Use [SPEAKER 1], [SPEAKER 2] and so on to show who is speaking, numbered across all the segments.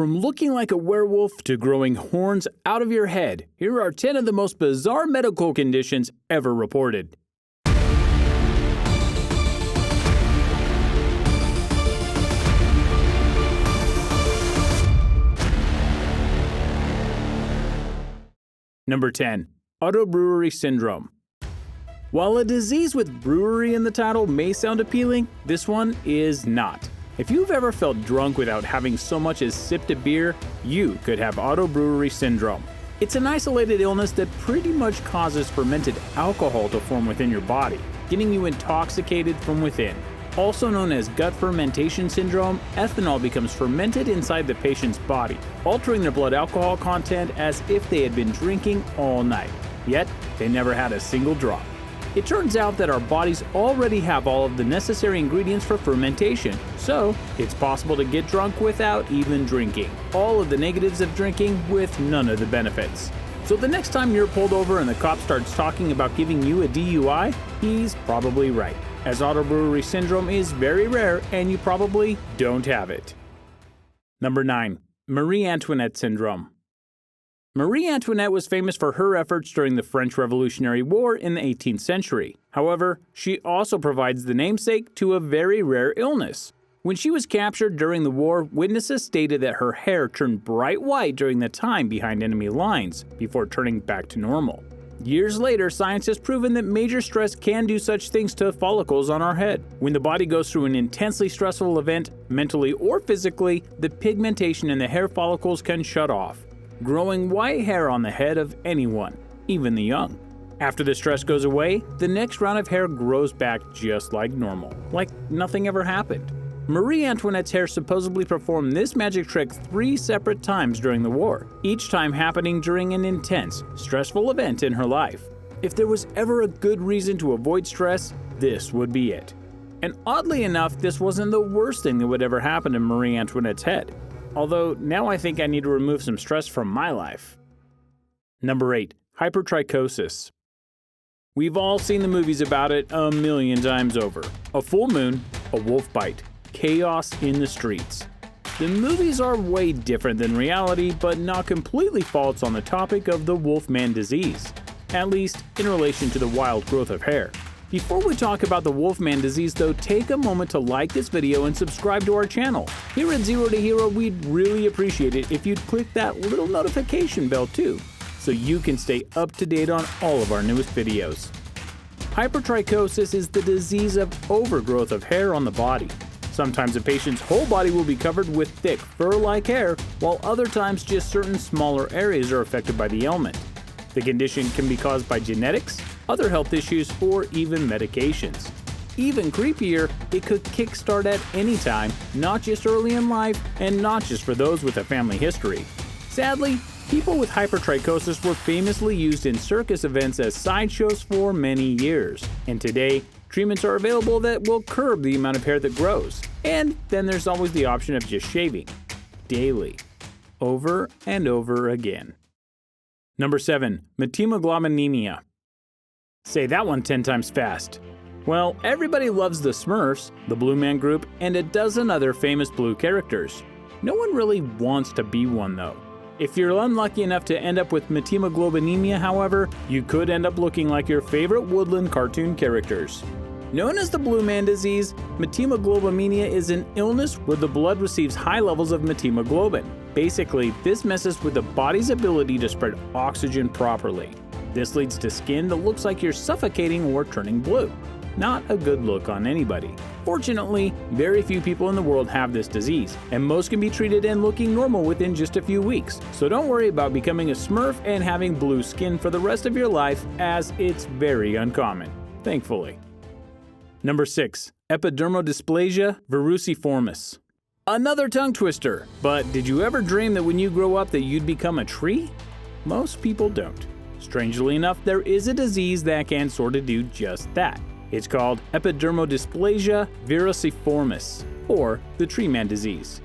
[SPEAKER 1] From looking like a werewolf to growing horns out of your head, here are 10 of the most bizarre medical conditions ever reported. Number 10. Autobrewery Syndrome. While a disease with brewery in the title may sound appealing, this one is not. If you've ever felt drunk without having so much as sipped a beer, you could have Autobrewery Syndrome. It's an isolated illness that pretty much causes fermented alcohol to form within your body, getting you intoxicated from within. Also known as Gut Fermentation Syndrome, ethanol becomes fermented inside the patient's body, altering their blood alcohol content as if they had been drinking all night. Yet, they never had a single drop. It turns out that our bodies already have all of the necessary ingredients for fermentation, so it's possible to get drunk without even drinking. All of the negatives of drinking with none of the benefits. So the next time you're pulled over and the cop starts talking about giving you a DUI, he's probably right, as Autobrewery Syndrome is very rare and you probably don't have it. Number 9. Marie Antoinette Syndrome. Marie Antoinette was famous for her efforts during the French Revolutionary War in the 18th century. However, she also provides the namesake to a very rare illness. When she was captured during the war, witnesses stated that her hair turned bright white during the time behind enemy lines, before turning back to normal. Years later, science has proven that major stress can do such things to follicles on our head. When the body goes through an intensely stressful event, mentally or physically, the pigmentation in the hair follicles can shut off, growing white hair on the head of anyone, even the young. After the stress goes away, the next round of hair grows back just like normal, like nothing ever happened. Marie Antoinette's hair supposedly performed this magic trick 3 separate times during the war, each time happening during an intense, stressful event in her life. If there was ever a good reason to avoid stress, this would be it. And oddly enough, this wasn't the worst thing that would ever happen to Marie Antoinette's head. Although, now I think I need to remove some stress from my life. Number 8. Hypertrichosis. We've all seen the movies about it a million times over. A full moon, a wolf bite, chaos in the streets. The movies are way different than reality, but not completely false on the topic of the Wolfman disease, at least in relation to the wild growth of hair. Before we talk about the Wolfman disease though, take a moment to like this video and subscribe to our channel. Here at Zero to Hero, we'd really appreciate it if you'd click that little notification bell too, so you can stay up to date on all of our newest videos. Hypertrichosis is the disease of overgrowth of hair on the body. Sometimes a patient's whole body will be covered with thick fur-like hair, while other times just certain smaller areas are affected by the ailment. The condition can be caused by genetics, other health issues, or even medications. Even creepier, it could kickstart at any time, not just early in life, and not just for those with a family history. Sadly, people with hypertrichosis were famously used in circus events as sideshows for many years, and today, treatments are available that will curb the amount of hair that grows. And then there's always the option of just shaving, daily, over and over again. Number 7. Metemma Anemia. Say that one 10 times fast. Well, everybody loves the Smurfs, the Blue Man Group, and a dozen other famous blue characters. No one really wants to be one though. If you're unlucky enough to end up with Metemma Anemia, however, you could end up looking like your favorite woodland cartoon characters. Known as the Blue Man disease, Metemma Anemia is an illness where the blood receives high levels of metemmoglobin. Basically, this messes with the body's ability to spread oxygen properly. This leads to skin that looks like you're suffocating or turning blue. Not a good look on anybody. Fortunately, very few people in the world have this disease, and most can be treated and looking normal within just a few weeks. So don't worry about becoming a Smurf and having blue skin for the rest of your life, as it's very uncommon, thankfully. Number 6. Epidermal dysplasia, varruchi formas. Another tongue twister, but did you ever dream that when you grow up that you'd become a tree? Most people don't. Strangely enough, there is a disease that can sort of do just that. It's called epidermal dysplasia verruciformis, or the tree man disease.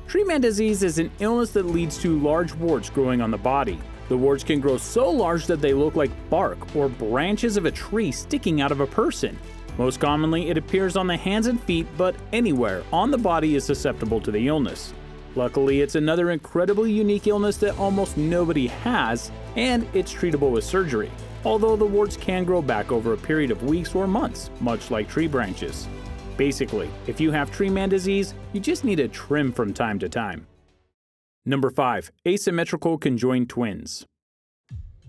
[SPEAKER 1] Tree man disease is an illness that leads to large warts growing on the body. The warts can grow so large that they look like bark or branches of a tree sticking out of a person. Most commonly, it appears on the hands and feet, but anywhere on the body is susceptible to the illness. Luckily, it's another incredibly unique illness that almost nobody has, and it's treatable with surgery, although the warts can grow back over a period of weeks or months, much like tree branches. Basically, if you have tree man disease, you just need a trim from time to time. Number 5. Asymmetrical conjoined twins.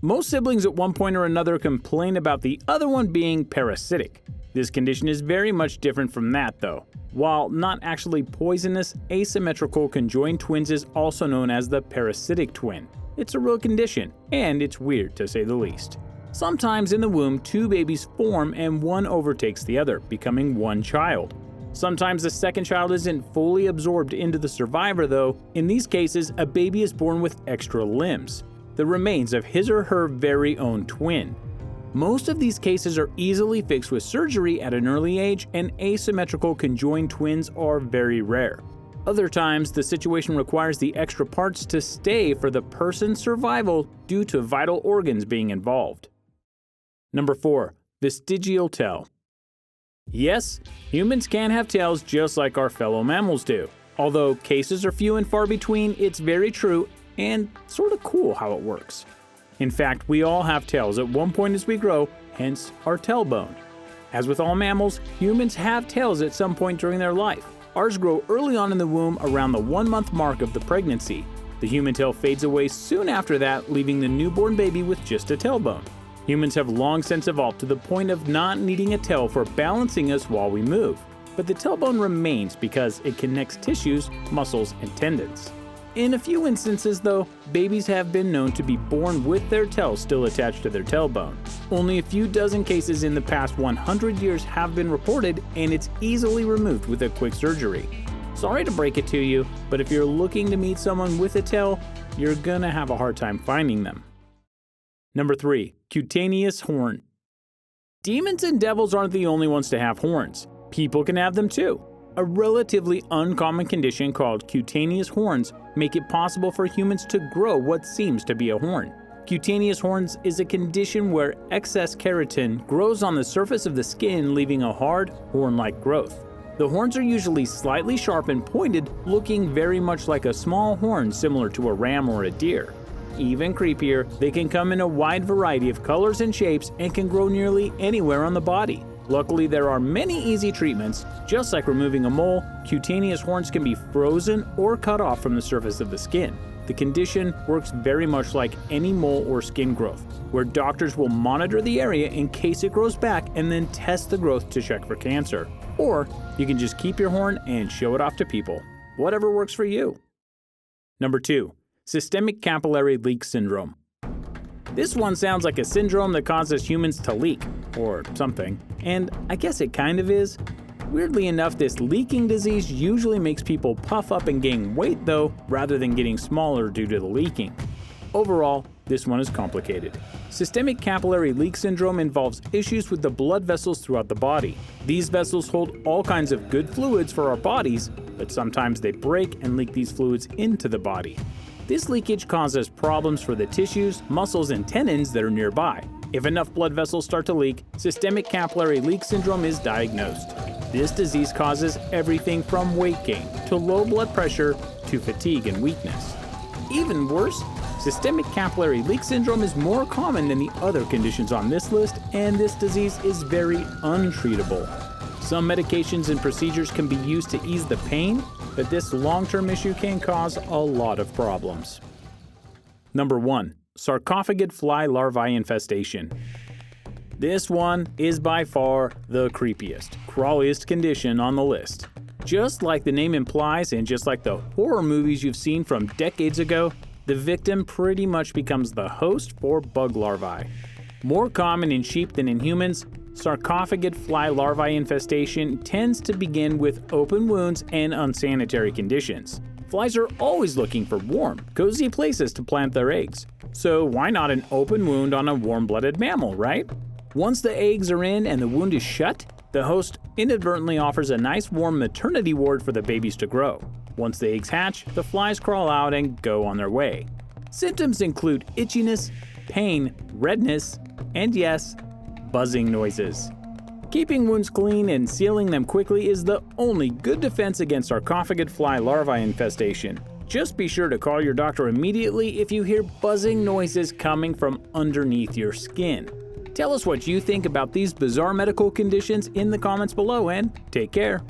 [SPEAKER 1] Most siblings at one point or another complain about the other one being parasitic. This condition is very much different from that though. While not actually poisonous, asymmetrical conjoined twins is also known as the parasitic twin. It's a real condition, and it's weird to say the least. Sometimes in the womb, two babies form and one overtakes the other, becoming one child. Sometimes the second child isn't fully absorbed into the survivor though. In these cases, a baby is born with extra limbs, the remains of his or her very own twin. Most of these cases are easily fixed with surgery at an early age, and asymmetrical conjoined twins are very rare. Other times, the situation requires the extra parts to stay for the person's survival due to vital organs being involved. Number 4. Vestigial tail. Yes, humans can have tails just like our fellow mammals do. Although cases are few and far between, it's very true and sort of cool how it works. In fact, we all have tails at one point as we grow, hence our tailbone. As with all mammals, humans have tails at some point during their life. Ours grow early on in the womb around the 1-month mark of the pregnancy. The human tail fades away soon after that, leaving the newborn baby with just a tailbone. Humans have long since evolved to the point of not needing a tail for balancing us while we move. But the tailbone remains because it connects tissues, muscles, and tendons. In a few instances though, babies have been known to be born with their tail still attached to their tailbone. Only a few dozen cases in the past 100 years have been reported, and it's easily removed with a quick surgery. Sorry to break it to you, but if you're looking to meet someone with a tail, you're gonna have a hard time finding them. Number 3. Cutaneous horn. Demons and devils aren't the only ones to have horns. People can have them too. A relatively uncommon condition called cutaneous horns make it possible for humans to grow what seems to be a horn. Cutaneous horns is a condition where excess keratin grows on the surface of the skin, leaving a hard, horn-like growth. The horns are usually slightly sharp and pointed, looking very much like a small horn similar to a ram or a deer. Even creepier, they can come in a wide variety of colors and shapes and can grow nearly anywhere on the body. Luckily, there are many easy treatments. Just like removing a mole, cutaneous horns can be frozen or cut off from the surface of the skin. The condition works very much like any mole or skin growth, where doctors will monitor the area in case it grows back and then test the growth to check for cancer. Or you can just keep your horn and show it off to people. Whatever works for you. Number 2. Systemic capillary leak syndrome. This one sounds like a syndrome that causes humans to leak, or something, and I guess it kind of is. Weirdly enough, this leaking disease usually makes people puff up and gain weight though, rather than getting smaller due to the leaking. Overall, this one is complicated. Systemic capillary leak syndrome involves issues with the blood vessels throughout the body. These vessels hold all kinds of good fluids for our bodies, but sometimes they break and leak these fluids into the body. This leakage causes problems for the tissues, muscles, and tendons that are nearby. If enough blood vessels start to leak, systemic capillary leak syndrome is diagnosed. This disease causes everything from weight gain to low blood pressure to fatigue and weakness. Even worse, systemic capillary leak syndrome is more common than the other conditions on this list, and this disease is very untreatable. Some medications and procedures can be used to ease the pain, but this long-term issue can cause a lot of problems. Number 1. Sarcophaga fly larvae infestation. This one is by far the creepiest, crawliest condition on the list. Just like the name implies, and just like the horror movies you've seen from decades ago, the victim pretty much becomes the host for bug larvae. More common in sheep than in humans, sarcophaga fly larvae infestation tends to begin with open wounds and unsanitary conditions. Flies are always looking for warm, cozy places to plant their eggs. So why not an open wound on a warm-blooded mammal, right? Once the eggs are in and the wound is shut, the host inadvertently offers a nice warm maternity ward for the babies to grow. Once the eggs hatch, the flies crawl out and go on their way. Symptoms include itchiness, pain, redness, and yes, buzzing noises. Keeping wounds clean and sealing them quickly is the only good defense against sarcophaga fly larvae infestation. Just be sure to call your doctor immediately if you hear buzzing noises coming from underneath your skin. Tell us what you think about these bizarre medical conditions in the comments below, and take care.